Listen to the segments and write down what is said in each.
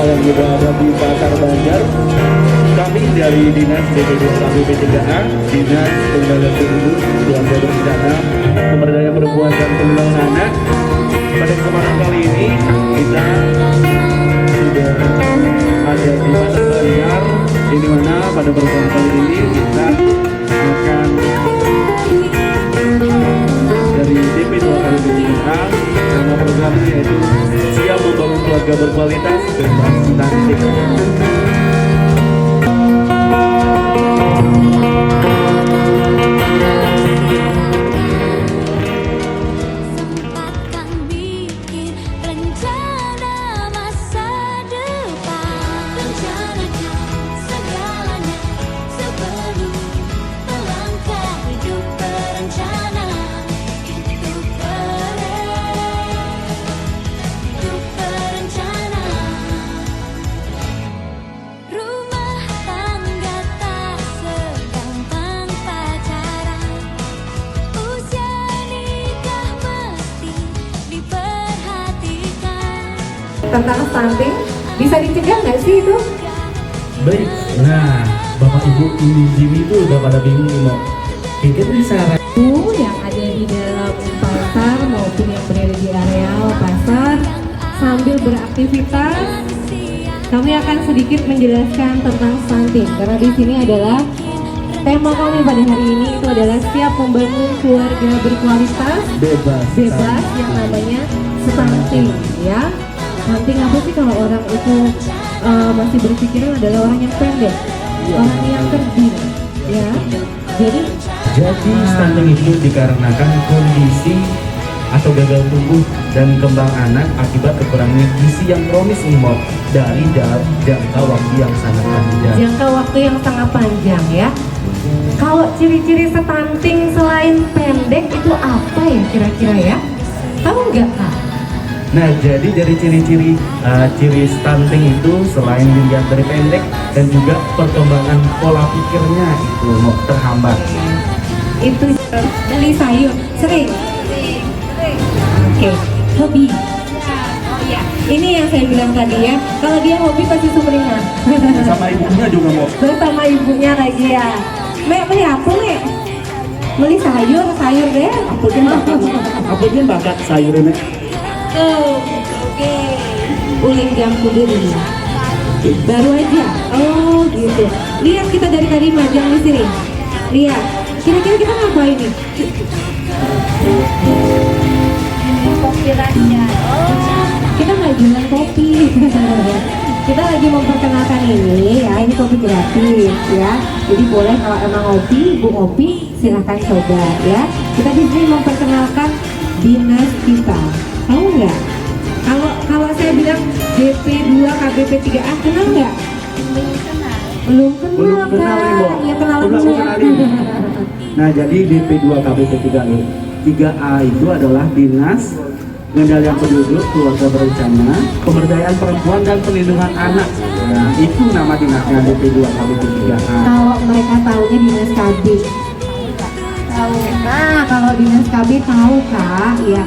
yang berada di Pasar Banjar. Kami dari Dinas DPD KBP3A, Dinas Pemberdayaan Penduduk, Keluarga Berencana, Pemberdayaan Perempuan dan Perlindungan Anak. Pada kesempatan kali ini kita sudah ada di Pasar Banjar, di mana pada kesempatan kali ini kita akan dari DP2 KBP3A, nama programnya yaitu Siap Membangun Keluarga Berkualitas Bebas Stunting. Tentang stunting, bisa dicegah nggak sih itu? Baik, nah Bapak Ibu Jimmy itu udah pada bingung nih mau kita bisa Yang ada di dalam pasar maupun yang berada di areal pasar sambil beraktivitas, kami akan sedikit menjelaskan tentang stunting karena di sini adalah tema kami pada hari ini itu adalah siap membangun keluarga berkualitas bebas yang namanya stunting ya. Stunting apa sih kalau orang itu masih berpikiran adalah orang yang pendek, orang yang kerdil ya. Jadi stunting itu dikarenakan kondisi atau gagal tumbuh dan kembang anak akibat kekurangan gizi yang kronis nih Mo, dari jangka waktu yang sangat panjang. Jangka waktu yang sangat panjang ya. Kalau ciri-ciri stunting selain pendek itu apa ya kira-kira ya? Tahu nggak Kak? Nah, jadi dari ciri-ciri stunting itu selain dilihat dari pendek dan juga perkembangan pola pikirnya itu mau terhambat. Itu beli sayur sering. Oke, hobi. Ini yang saya bilang tadi ya. Kalau dia hobi pasti sumringah. Sama ibunya juga mau. Bersama ibunya lagi ya. Mek beli apa Mek? Beli sayur deh. Apa dia bakat sayur ini? Oke. Uling jambu diri. Baru aja. Oh gitu. Lihat kita dari tadi majang di sini. Lihat. Kira-kira kita ngapain nih? Kopi rakyat. Oh. Kita nggak jualan kopi. Kita lagi memperkenalkan ini ya. Ini kopi gratis ya. Jadi boleh kalau emang ngopi, ibu ngopi, silahkan coba ya. Kita di sini memperkenalkan dinas kita. Tahu nggak? Kalau saya bilang DP2 KBP3A kenal nggak? Belum kenal kan? Ya kenal dulu. Nah, jadi DP2 KBP3A itu adalah Dinas Pengendalian Penduduk, Keluarga Berencana, Pemberdayaan Perempuan dan Perlindungan Anak. Nah, itu nama dinasnya DP2 KBP3A. Kalau mereka tahunya Dinas KB. Tahu. Nah, kalau Dinas KB tahu Kak, ya.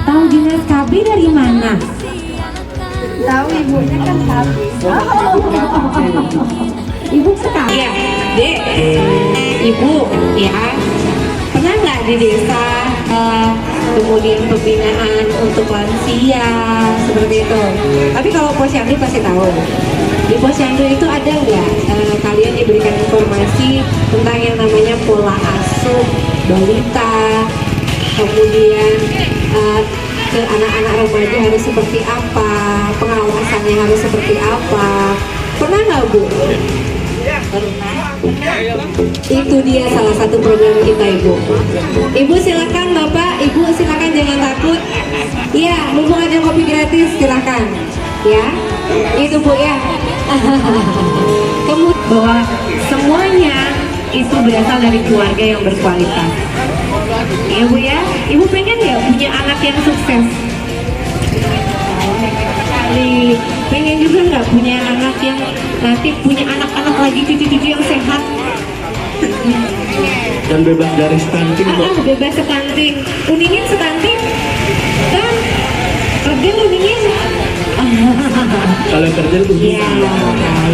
Tahu Dinas KB dari mana? Tahu ibunya kan KB. Ibu sekali. Iya, Dek. Ibu, ya. Pernah nggak di desa kemudian pembinaan untuk lansia seperti itu? Tapi kalau Posyandu pasti tahu. Di Posyandu itu ada nggak kalian diberikan informasi tentang yang namanya pola asuh balita, kemudian ke anak-anak remaja harus seperti apa, pengawasannya harus seperti apa? Pernah nggak Bu? Pernah. Itu dia salah satu program kita Ibu. Ibu silakan, Bapak, Ibu silakan jangan takut. Iya, mumpung ada kopi gratis silakan. Ya, itu Bu ya. Kemudian bahwa semuanya itu berasal dari keluarga yang berkualitas. Ya Bu ya, Ibu pengen nggak punya anak yang sukses? Pengen juga nggak punya anak yang nanti punya anak-anak lagi cucu-cucu yang sehat dan bebas dari stunting. Bebas stunting. Uningin stunting kan? Kerja uningin Kalau kerja itu Iya,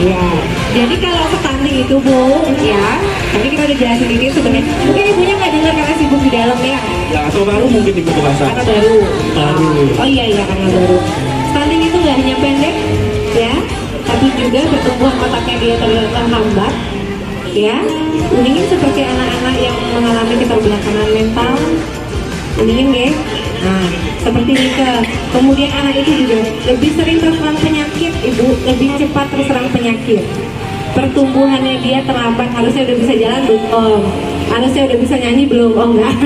ya. Jadi kalau stunting itu Bu, ya, tadi kita udah jelasin ini sebenarnya. Mungkin ibunya nggak dengar karena sibuk di dalam ya. ya atau baru mungkin ikut kelas Karena baru. Baru. Oh iya iya karena baru. Stunting itu nggak hanya pendek, ya, tapi juga pertumbuhan otaknya dia terhambat. Ya, mendingin seperti anak-anak yang mengalami keterbelakangan mental, mendingin deh. Nah, seperti Nike. Kemudian anak itu juga lebih sering terserang penyakit, ibu, lebih cepat terserang penyakit. Pertumbuhannya dia terlambat, harusnya udah bisa jalan belum? Harusnya udah bisa nyanyi belum? Oh enggak.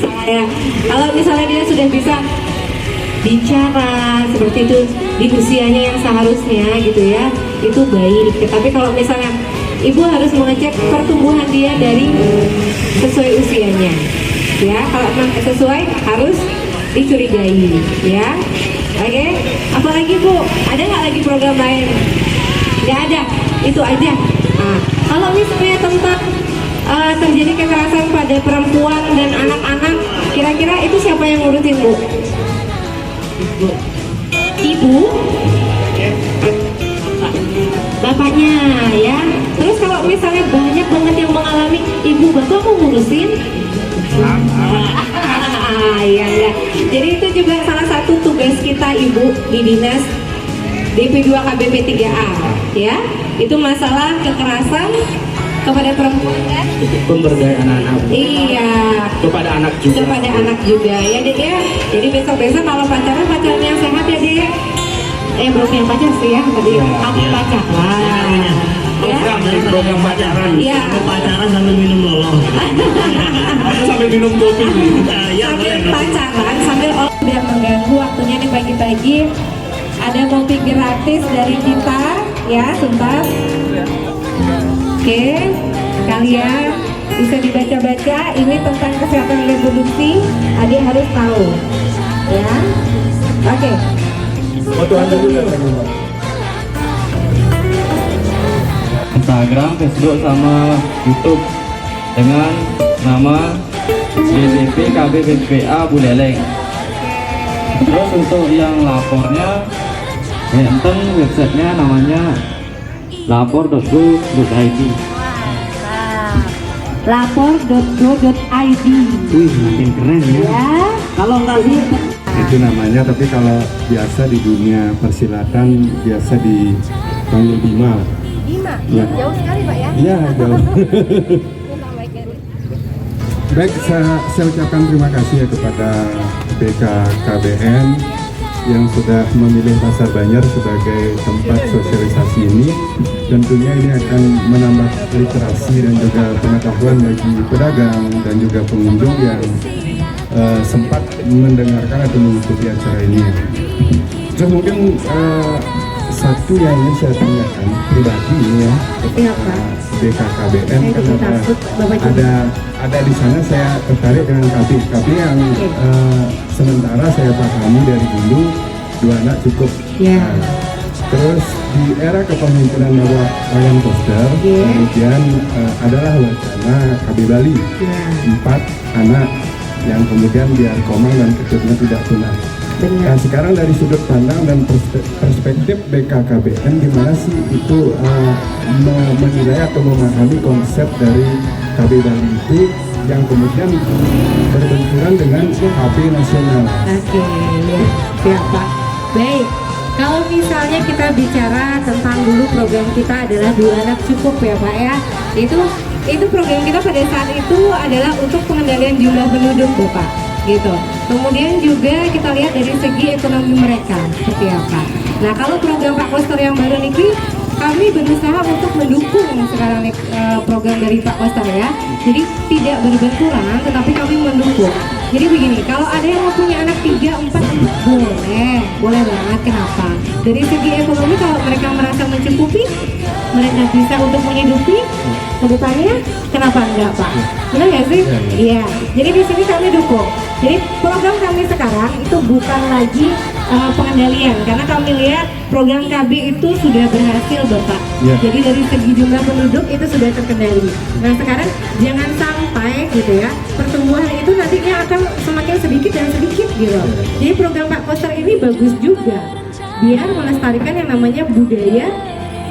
Saya, kalau misalnya dia sudah bisa bicara seperti itu di usianya yang seharusnya gitu ya, itu baik. Tapi kalau misalnya ibu harus mengecek pertumbuhan dia dari sesuai usianya. Ya, kalau memang sesuai harus dicurigai, ya. Oke, apalagi Bu? Ada nggak lagi program lain? Nggak ada, itu aja. Nah, kalau misalnya tentang terjadi kekerasan pada perempuan dan anak-anak, kira-kira itu siapa yang ngurusin Bu? Ibu? Bapaknya, ya. Terus kalau misalnya banyak banget yang mengalami, ibu bapak mau ngurusin? Iya enggak. Jadi itu juga salah satu tugas kita ibu di dinas DP2 KBP 3A, ya. Itu masalah kekerasan kepada perempuan kan? pemberdayaan anak. Iya. Kepada anak juga. Kepada anak juga, ya Dek ya. Jadi besok-besok kalau pacaran yang sehat ya Dek. Belum punya pacar sih ya tadi. Aku pacaran. Ya. Program pacaran. Iya. Pacaran sambil minum lolo. Sambil minum kopi. Ya, Sambil pacaran sambil biar mengganggu waktunya nih pagi-pagi. Ada kopi gratis dari kita ya, sebentar. Oke, kalian bisa dibaca-baca. Ini tentang kesehatan reproduksi. Adik harus tahu, ya. Oke. Foto Anda dulu. Instagram, Facebook, sama YouTube dengan nama DDP KBPPA Buleleng. Terus untuk yang lapornya, enten websitenya namanya lapor.go.id. Lapor.go.id. Wih, makin keren ya. Ya. Kalau nggak sih, Itu namanya, tapi kalau biasa di dunia persilatan biasa dipanggil Bima. Bima. Ya. Jauh sekali Pak ya. Iya, jauh. Baik, saya ucapkan terima kasih ya kepada BKKBN yang sudah memilih Pasar Banjar sebagai tempat sosialisasi ini. Tentunya ini akan menambah literasi dan juga pengetahuan bagi pedagang dan juga pengunjung yang sempat mendengarkan atau mengikuti acara ini. Terus mungkin satu yang ingin saya tanyakan pribadi ini ya, Siapa? BKKBN Saya kan jadi takut, Bapak ada di sana. Saya tertarik dengan KB yang sementara saya pahami dari dulu dua anak cukup. Ya. Nah, terus di era kepemimpinan Bapak Wayan Koster, Ya. kemudian adalah wacana KB Bali, Ya. 4 anak yang kemudian biar komang dan ketutnya tidak punah. Benar. Nah, sekarang dari sudut pandang dan perspektif BKKBN, gimana sih itu menilai atau memahami konsep dari KB Bali itu yang kemudian berbenturan dengan KB nasional? Oke, ya, siap Pak. Baik, kalau misalnya kita bicara tentang dulu program kita adalah dua anak cukup ya Pak ya. Itu program kita pada saat itu adalah untuk pengendalian jumlah penduduk Bapak, gitu. Kemudian juga kita lihat dari segi ekonomi mereka seperti apa. Nah kalau program Pak Koster yang baru ini, kami berusaha untuk mendukung sekarang program dari Pak Koster ya. Jadi tidak berbenturan, tetapi kami mendukung. Jadi begini, kalau ada yang mau punya anak 3, 4, boleh banget. Kenapa? Dari segi ekonomi kalau mereka merasa mencukupi, mereka bisa untuk menghidupi kebutuhannya, kenapa enggak Pak? Benar nggak sih? Iya. Jadi di sini kami dukung. Jadi program kami sekarang itu bukan lagi pengendalian, karena kami lihat program KB itu sudah berhasil Bapak. Ya. Jadi dari segi jumlah penduduk itu sudah terkendali. Nah sekarang jangan sampai gitu ya, pertumbuhan itu nantinya akan semakin sedikit dan sedikit gitu. Jadi program Pak Koster ini bagus juga. biar melestarikan yang namanya budaya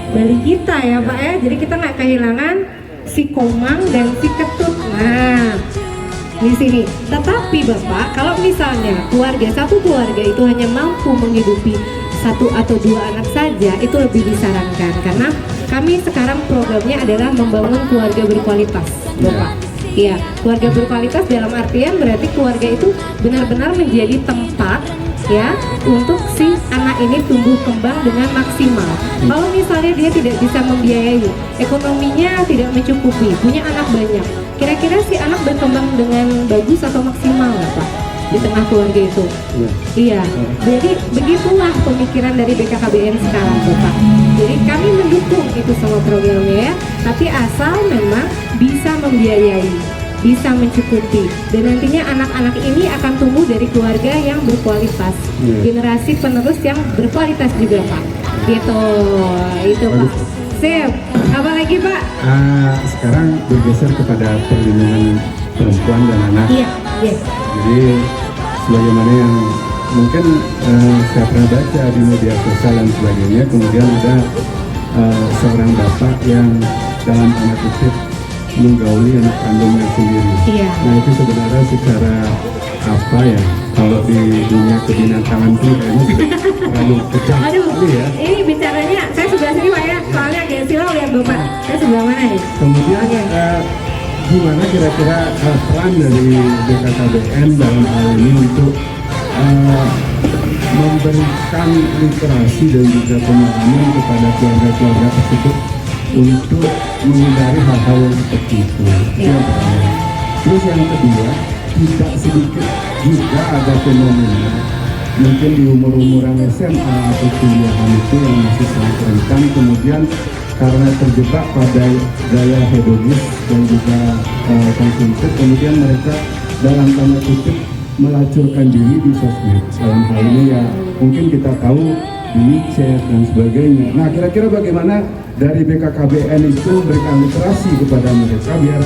Bali kita ya Pak ya. Jadi kita nggak kehilangan si komang dan si ketut. Nah, di sini. Tetapi Bapak, kalau misalnya satu keluarga itu hanya mampu menghidupi 1 atau 2 anak saja, itu lebih disarankan karena kami sekarang programnya adalah membangun keluarga berkualitas, Bapak. Iya, keluarga berkualitas dalam artian berarti keluarga itu benar-benar menjadi tempat ya untuk si anak ini tumbuh kembang dengan maksimal. Kalau misalnya dia tidak bisa membiayai, ekonominya tidak mencukupi, punya anak banyak, kira-kira si anak berkembang dengan bagus atau maksimal nggak Pak di tengah keluarga itu? Iya. Jadi begitulah pemikiran dari BKKBN sekarang Bapak. Jadi kami mendukung itu semua programnya ya, tapi asal memang bisa membiayai, bisa mencukupi, dan nantinya anak-anak ini akan tumbuh dari keluarga yang berkualitas, generasi penerus yang berkualitas juga Pak. Gitu, itu Pak. Sip. Apa lagi Pak? Sekarang bergeser kepada perlindungan perempuan dan anak. Iya, iya. Jadi sebagaimana yang mungkin saya pernah baca di media sosial dan sebagainya, kemudian ada seorang bapak yang dalam tanda kutip menggauli anak kandungnya sendiri. Iya. Nah itu sebenarnya secara apa ya? Kalau di dunia kebinatangan itu kayaknya terlalu kejam Aduh, sekali ya. ini bicaranya saya sebelah sini Pak ya, soalnya agak silau lihat Bapak. Saya sebelah mana nih? Kemudian gimana kira-kira peran dari BKKBN dalam hal ini untuk memberikan literasi dan juga pemahaman kepada keluarga-keluarga tersebut untuk menghindari hal-hal yang seperti itu. Itu yang pertama. Terus yang kedua, tidak sedikit juga ada fenomena mungkin di umur-umuran SMA atau kuliahan itu yang masih sangat rentan, kemudian karena terjebak pada gaya hedonis dan juga konsumtif, kemudian mereka dalam tanda kutip melacurkan diri di sosmed. Dalam hal ini ya mungkin kita tahu di chat dan sebagainya. Nah kira-kira bagaimana dari BKKBN itu memberikan literasi kepada mereka biar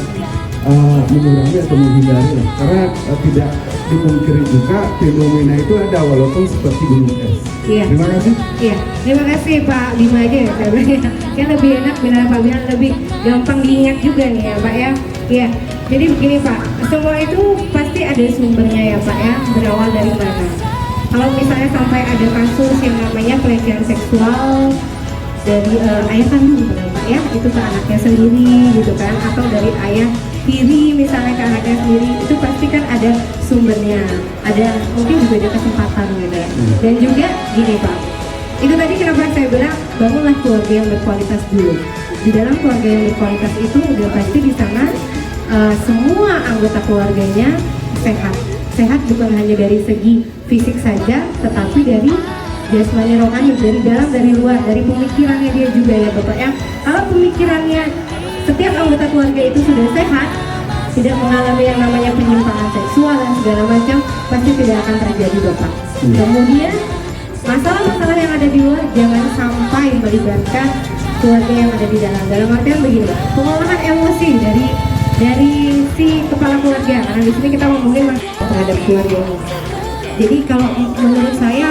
mengurangi atau menghindari lah. Karena tidak dipungkiri juga fenomena itu ada walaupun seperti gunung es. Iya. Terima kasih. Iya, terima kasih Pak Bima aja ya Pak. Kan lebih enak benar Pak Bima, lebih gampang diingat juga nih ya Pak ya. Iya. Jadi begini Pak, semua itu pasti ada sumbernya ya Pak ya. Berawal dari mana? Kalau misalnya sampai ada kasus yang namanya pelecehan seksual dari ayah kandung Pak ya, itu ke anaknya sendiri gitu kan, atau dari ayah tiri misalnya ke anaknya sendiri, itu pasti kan ada sumbernya, ada mungkin juga ada kesempatan gitu ya. Dan juga gini Pak, itu tadi kenapa saya bilang bangunlah keluarga yang berkualitas dulu. Di dalam keluarga yang berkualitas itu udah pasti di sana semua anggota keluarganya sehat. Sehat bukan hanya dari segi fisik saja, tetapi dari jasmani rohani, dari dalam, dari luar, dari pemikirannya dia juga ya Bapak ya. Kalau pemikirannya setiap anggota keluarga itu sudah sehat, tidak mengalami yang namanya penyimpangan seksual dan segala macam, pasti tidak akan terjadi Bapak. Kemudian masalah-masalah yang ada di luar jangan sampai melibatkan keluarga yang ada di dalam. Dalam artian begini, pengolahan emosi dari si kepala keluarga, karena di sini kita ngomongin masalah terhadap keluarga ini. Jadi kalau menurut saya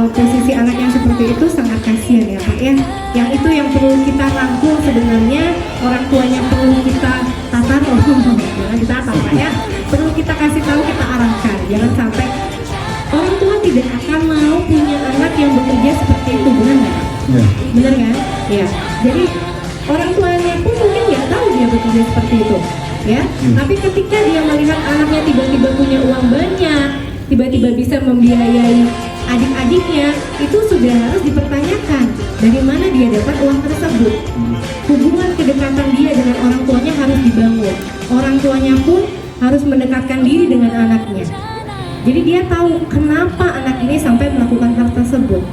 posisi anak yang seperti itu sangat kasihan ya Pak ya. Yang itu yang perlu kita rangkul sebenarnya, orang tuanya perlu kita tatar, jangan ditatar Pak ya. Perlu kita kasih tahu, kita arahkan. Jangan sampai orang tua tidak akan mau punya anak yang bekerja seperti itu, benar nggak? Ya. Benar kan? Ya. Jadi orang tuanya pun mungkin nggak tahu dia bekerja seperti itu, ya. Tapi ketika dia melihat anaknya tiba-tiba punya uang banyak, tiba-tiba bisa membiayai adik-adiknya, itu sudah harus dipertanyakan dari mana dia dapat uang tersebut. Hubungan kedekatan dia dengan orang tuanya harus dibangun. Orang tuanya pun harus mendekatkan diri dengan anaknya. Jadi dia tahu kenapa anak ini sampai melakukan hal tersebut.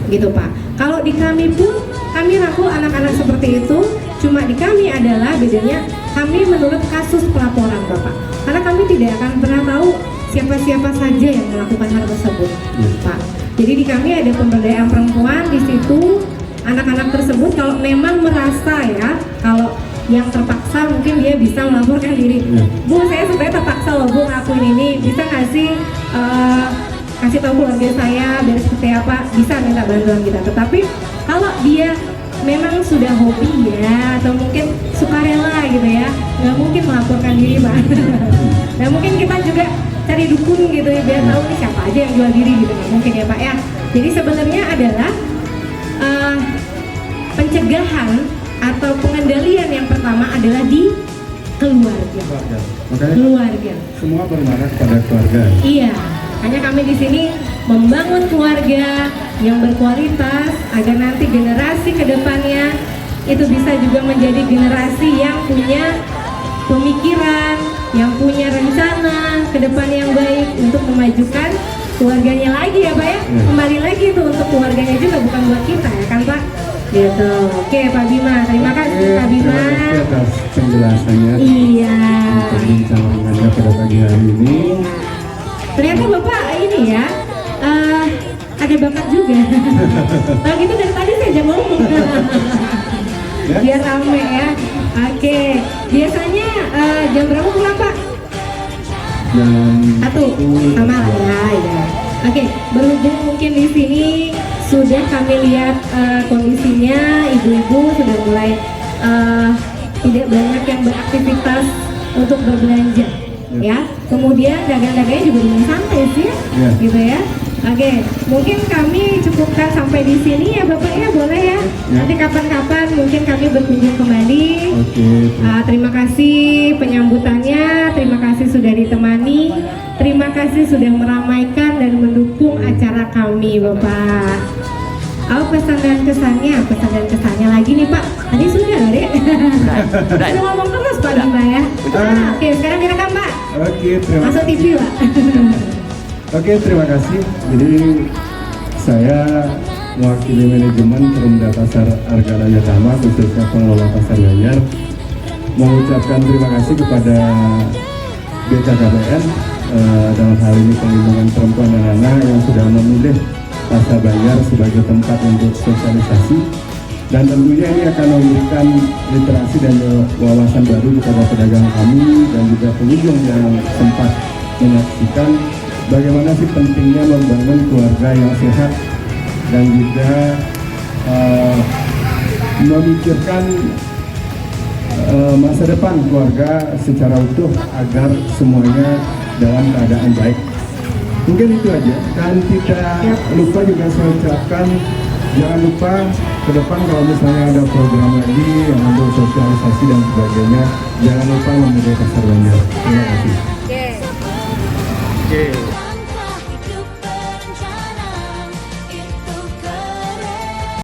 Gitu Pak. Kalau di kami pun, kami rangkul anak-anak seperti itu. Cuma di kami adalah bedanya, kami menurut kasus pelaporan Bapak. Karena kami tidak akan pernah tahu siapa-siapa saja yang melakukan hal tersebut, Pak. Jadi di kami ada pemberdayaan perempuan di situ. Anak-anak tersebut kalau memang merasa ya, kalau yang terpaksa mungkin dia bisa melaporkan diri. Bu, saya sebenarnya terpaksa loh Bu ngelakuin ini. Bisa nggak sih kasih tahu keluarga saya biar seperti apa, bisa minta bantuan kita. Tetapi kalau dia memang sudah hobi ya, atau mungkin sukarela gitu ya, nggak mungkin melaporkan diri Pak. Nah mungkin kita juga cari dukun gitu ya, biar tahu nih siapa aja yang jual diri gitu, nggak mungkin ya Pak ya. Jadi sebenarnya adalah pencegahan atau pengendalian yang pertama adalah di keluarga. Makanya Keluarga. semua bermarah pada keluarga. Iya, hanya kami di sini membangun keluarga yang berkualitas agar nanti generasi kedepannya itu bisa juga menjadi generasi yang punya pemikiran, yang punya rencana ke depan yang baik untuk memajukan keluarganya lagi ya Pak ya. Kembali lagi itu untuk keluarganya juga, bukan buat kita ya kan Pak. Gitu. Oke Pak Bima, terima kasih Pak Bima. Terima kasih atas penjelasannya. Iya. Perbincangannya pada pagi hari ini. Ternyata Bapak ini ya, ada bakat juga. Kalau gitu dari tadi saya aja ngomong. Biar rame ya. Oke, biasanya jam berapa pulang Pak? Dan Satu, sama lah ya. Oke, berhubung mungkin di sini sudah kami lihat kondisinya, ibu-ibu sudah mulai tidak banyak yang beraktivitas untuk berbelanja. Ya, kemudian dagang-dagangnya juga lumayan santai sih, Ya. gitu ya. Oke, mungkin kami cukupkan sampai di sini ya Bapak ya, boleh ya. Nanti kapan-kapan mungkin kami berkunjung kembali. Oke. Terima kasih penyambutannya, terima kasih sudah ditemani, terima kasih sudah meramaikan dan mendukung acara kami Bapak. Pesan dan kesannya lagi nih Pak. Tadi sudah loh Dek. Udah ngomong terus Pak Bima ya. Oke, sekarang direkam Pak. Oke, terima Masuk kasih. TV Pak. Oke, terima kasih. Jadi saya mewakili manajemen Perumda Pasar Argalanya Tama, khususnya pengelola Pasar Banjar, mengucapkan terima kasih kepada BKKBN dalam hal ini Perlindungan Perempuan dan Anak yang sudah memilih Pasar Banjar sebagai tempat untuk sosialisasi, dan tentunya ini akan memberikan literasi dan wawasan baru kepada pedagang kami dan juga pengunjung yang sempat menyaksikan bagaimana sih pentingnya membangun keluarga yang sehat dan juga memikirkan masa depan keluarga secara utuh agar semuanya dalam keadaan baik. Mungkin itu aja, dan tidak lupa juga saya ucapkan jangan lupa ke depan kalau misalnya ada program lagi yang untuk sosialisasi dan sebagainya, jangan lupa memilih Pasar Banjar. Terima kasih. Oke. Oke.